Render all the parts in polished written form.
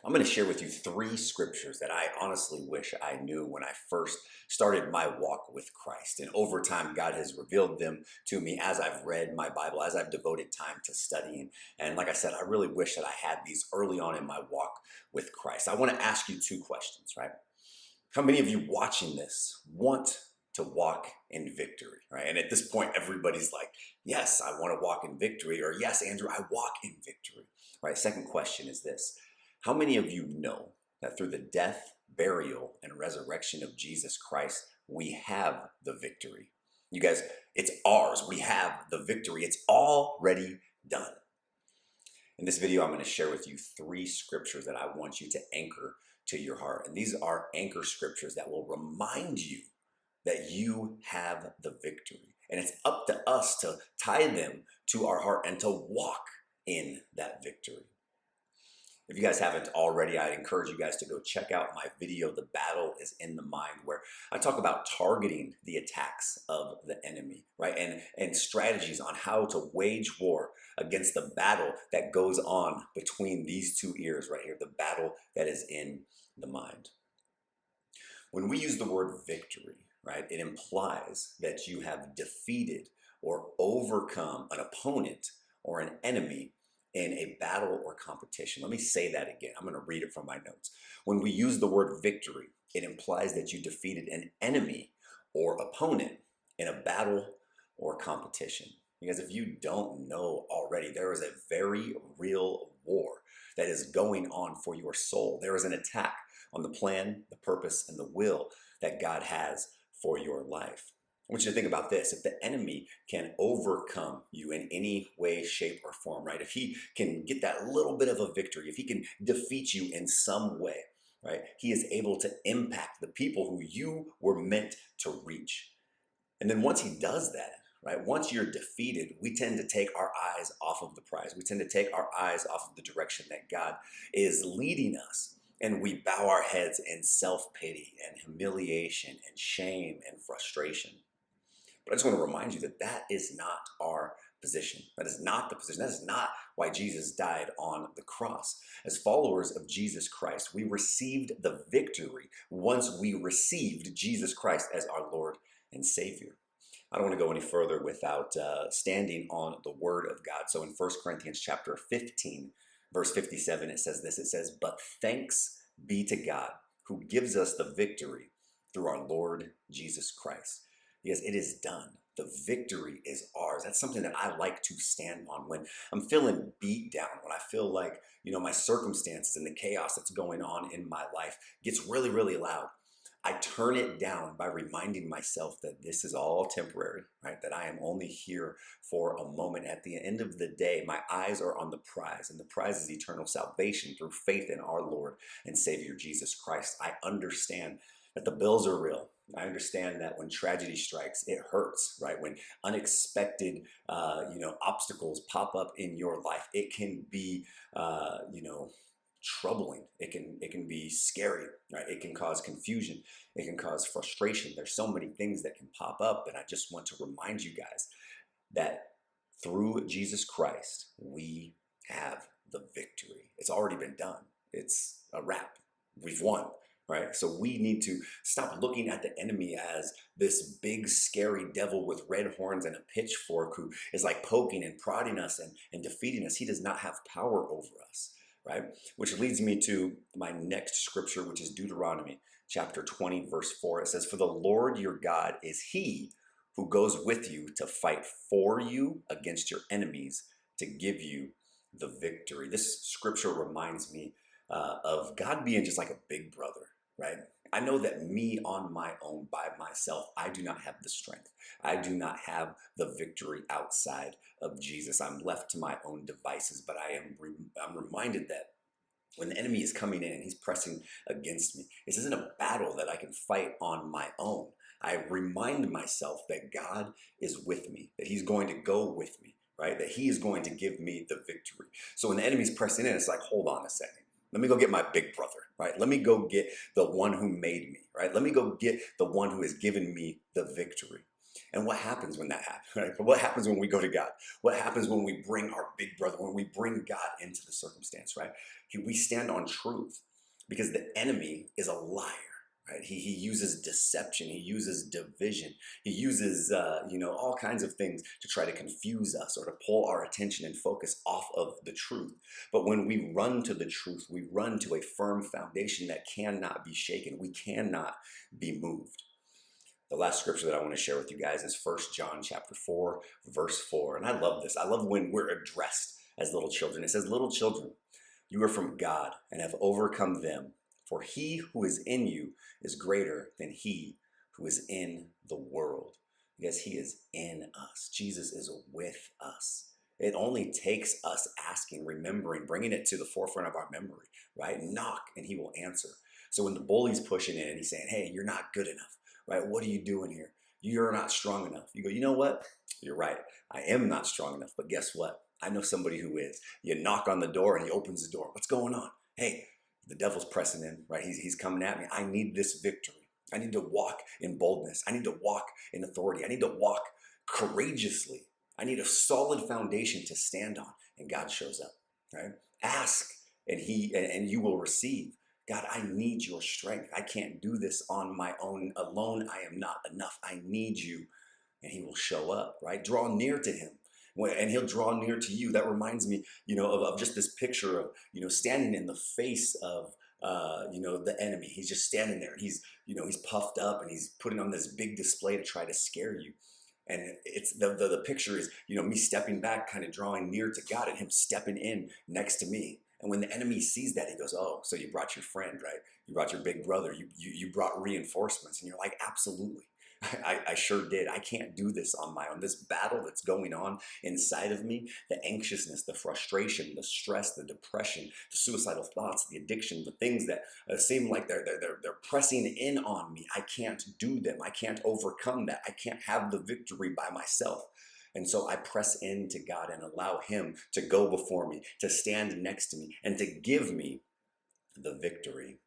I'm going to share with you three scriptures that I honestly wish I knew when I first started my walk with Christ. And over time, God has revealed them to me as I've read my Bible, as I've devoted time to studying. And like I said, I really wish that I had these early on in my walk with Christ. I want to ask you two questions, right? How many of you watching this want to walk in victory, right? And at this point, everybody's like, yes, I want to walk in victory, or yes, Andrew, I walk in victory, right? Second question is this. How many of you know that through the death, burial, and resurrection of Jesus Christ, we have the victory? You guys, it's ours. We have the victory. It's already done. In this video, I'm going to share with you three scriptures that I want you to anchor to your heart. And these are anchor scriptures that will remind you that you have the victory. And it's up to us to tie them to our heart and to walk in that victory. If you guys haven't already, I'd encourage you guys to go check out my video, The Battle is in the Mind, where I talk about targeting the attacks of the enemy, right? And strategies on how to wage war against the battle that goes on between these two ears right here, the battle that is in the mind. When we use the word victory, right, it implies that you have defeated or overcome an opponent or an enemy in a battle or competition. Let me say that again. I'm going to read it from my notes. When we use the word victory, it implies that you defeated an enemy or opponent in a battle or competition. Because if you don't know already, there is a very real war that is going on for your soul. There is an attack on the plan, the purpose, and the will that God has for your life. I want you to think about this. If the enemy can overcome you in any way, shape, or form, right? If he can get that little bit of a victory, if he can defeat you in some way, right? He is able to impact the people who you were meant to reach. And then once he does that, right? Once you're defeated, we tend to take our eyes off of the prize. We tend to take our eyes off of the direction that God is leading us. And we bow our heads in self-pity and humiliation and shame and frustration. But I just want to remind you that that is not our position. That is not the position. That is not why Jesus died on the cross. As followers of Jesus Christ, we received the victory once we received Jesus Christ as our Lord and Savior. I don't want to go any further without standing on the Word of God. So in 1 Corinthians chapter 15, verse 57, it says this. It says, "But thanks be to God who gives us the victory through our Lord Jesus Christ." Because it is done. The victory is ours. That's something that I like to stand on when I'm feeling beat down, when I feel like, my circumstances and the chaos that's going on in my life gets really, really loud. I turn it down by reminding myself that this is all temporary, right? That I am only here for a moment. At the end of the day, my eyes are on the prize, and the prize is eternal salvation through faith in our Lord and Savior Jesus Christ. I understand that the bills are real. I understand that when tragedy strikes, it hurts, right? When unexpected, obstacles pop up in your life, it can be, troubling. It can be scary, right? It can cause confusion. It can cause frustration. There's so many things that can pop up, and I just want to remind you guys that through Jesus Christ, we have the victory. It's already been done. It's a wrap. We've won. Right? So we need to stop looking at the enemy as this big, scary devil with red horns and a pitchfork who is like poking and prodding us and defeating us. He does not have power over us, right? Which leads me to my next scripture, which is Deuteronomy chapter 20, verse 4. It says, "For the Lord your God is he who goes with you to fight for you against your enemies to give you the victory." This scripture reminds me of God being just like a big brother. Right? I know that me on my own, by myself, I do not have the strength. I do not have the victory outside of Jesus. I'm left to my own devices, but I'm reminded that when the enemy is coming in and he's pressing against me, this isn't a battle that I can fight on my own. I remind myself that God is with me, that he's going to go with me, right? That he is going to give me the victory. So when the enemy's pressing in, it's like, hold on a second. Let me go get my big brother, right? Let me go get the one who made me, right? Let me go get the one who has given me the victory. And what happens when that happens? Right? What happens when we go to God? What happens when we bring our big brother, when we bring God into the circumstance, right? We stand on truth because the enemy is a liar. Right? He uses deception. He uses division. He uses all kinds of things to try to confuse us or to pull our attention and focus off of the truth. But when we run to the truth, we run to a firm foundation that cannot be shaken. We cannot be moved. The last scripture that I want to share with you guys is 1 John chapter 4, verse 4. And I love this. I love when we're addressed as little children. It says, "Little children, you are from God and have overcome them. For he who is in you is greater than he who is in the world." Because he is in us. Jesus is with us. It only takes us asking, remembering, bringing it to the forefront of our memory, right? Knock and he will answer. So when the bully's pushing in and he's saying, "Hey, you're not good enough," right? "What are you doing here? You're not strong enough." You go, "You know what? You're right. I am not strong enough, but guess what? I know somebody who is." You knock on the door and he opens the door. "What's going on?" "Hey, the devil's pressing in, right? He's coming at me. I need this victory. I need to walk in boldness. I need to walk in authority. I need to walk courageously. I need a solid foundation to stand on." And God shows up, right? Ask and you will receive. "God, I need your strength. I can't do this on my own. Alone, I am not enough. I need you." And he will show up, right? Draw near to him and he'll draw near to you. That reminds me, of just this picture of, standing in the face of, the enemy. He's just standing there and he's puffed up and he's putting on this big display to try to scare you. And it's the picture is, me stepping back, kind of drawing near to God and him stepping in next to me. And when the enemy sees that, he goes, "Oh, so you brought your friend, right? You brought your big brother. You brought reinforcements." And you're like, "Absolutely. I sure did. I can't do this on my own. This battle that's going on inside of me, the anxiousness, the frustration, the stress, the depression, the suicidal thoughts, the addiction, the things that seem like they're pressing in on me. I can't do them. I can't overcome that. I can't have the victory by myself." And so I press into God and allow him to go before me, to stand next to me, and to give me the victory.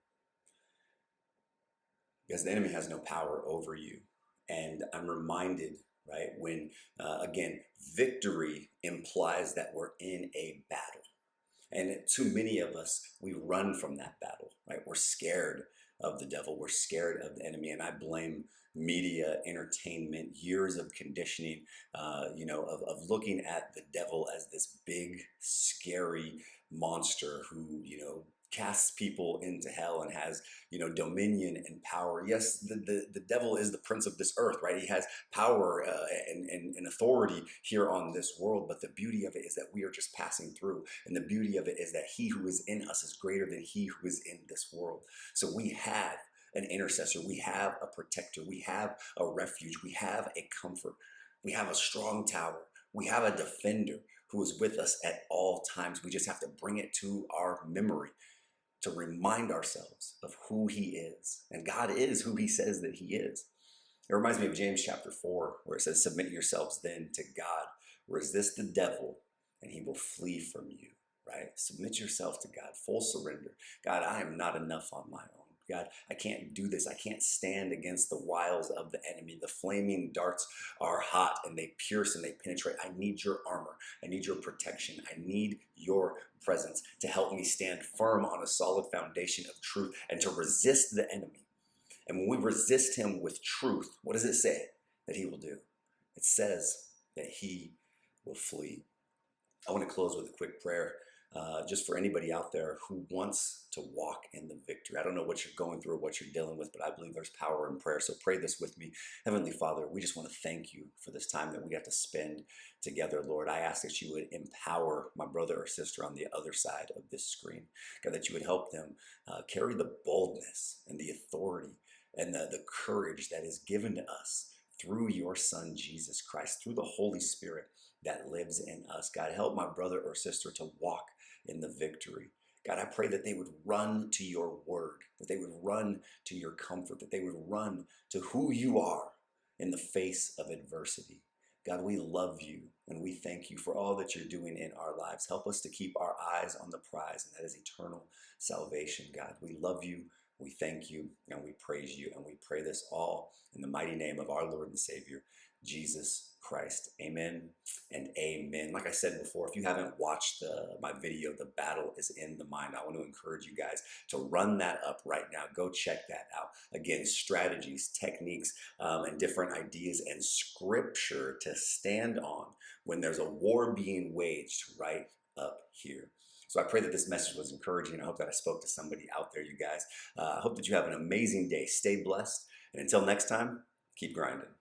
Because the enemy has no power over you. And I'm reminded, right, when, again, victory implies that we're in a battle. And too many of us, we run from that battle, right? We're scared of the devil. We're scared of the enemy. And I blame media, entertainment, years of conditioning, of looking at the devil as this big, scary monster who, casts people into hell and has, dominion and power. Yes, the devil is the prince of this earth, right? He has power and authority here on this world. But the beauty of it is that we are just passing through. And the beauty of it is that he who is in us is greater than he who is in this world. So we have an intercessor. We have a protector. We have a refuge. We have a comfort. We have a strong tower. We have a defender who is with us at all times. We just have to bring it to our memory to remind ourselves of who he is. And God is who he says that he is. It reminds me of James chapter 4, where it says, "Submit yourselves then to God. Resist the devil, and he will flee from you." Right? Submit yourself to God. Full surrender. "God, I am not enough on my own. God, I can't do this. I can't stand against the wiles of the enemy. The flaming darts are hot and they pierce and they penetrate. I need your armor. I need your protection. I need your presence to help me stand firm on a solid foundation of truth and to resist the enemy." And when we resist him with truth, what does it say that he will do? It says that he will flee. I want to close with a quick prayer. Just for anybody out there who wants to walk in the victory. I don't know what you're going through or what you're dealing with, but I believe there's power in prayer. So pray this with me. Heavenly Father, we just want to thank you for this time that we got to spend together, Lord. I ask that you would empower my brother or sister on the other side of this screen. God, that you would help them carry the boldness and the authority and the courage that is given to us through your Son, Jesus Christ, through the Holy Spirit that lives in us. God, help my brother or sister to walk in the victory. God, I pray that they would run to your word, that they would run to your comfort, that they would run to who you are in the face of adversity. God, we love you and we thank you for all that you're doing in our lives. Help us to keep our eyes on the prize, and that is eternal salvation, God. We love you. We thank you and we praise you, and we pray this all in the mighty name of our Lord and Savior, Jesus Christ. Amen and amen. Like I said before, if you haven't watched my video, The Battle is in the Mind, I want to encourage you guys to run that up right now. Go check that out. Again, strategies, techniques, and different ideas and scripture to stand on when there's a war being waged right up here. So I pray that this message was encouraging. I hope that I spoke to somebody out there, you guys. I hope that you have an amazing day. Stay blessed. And until next time, keep grinding.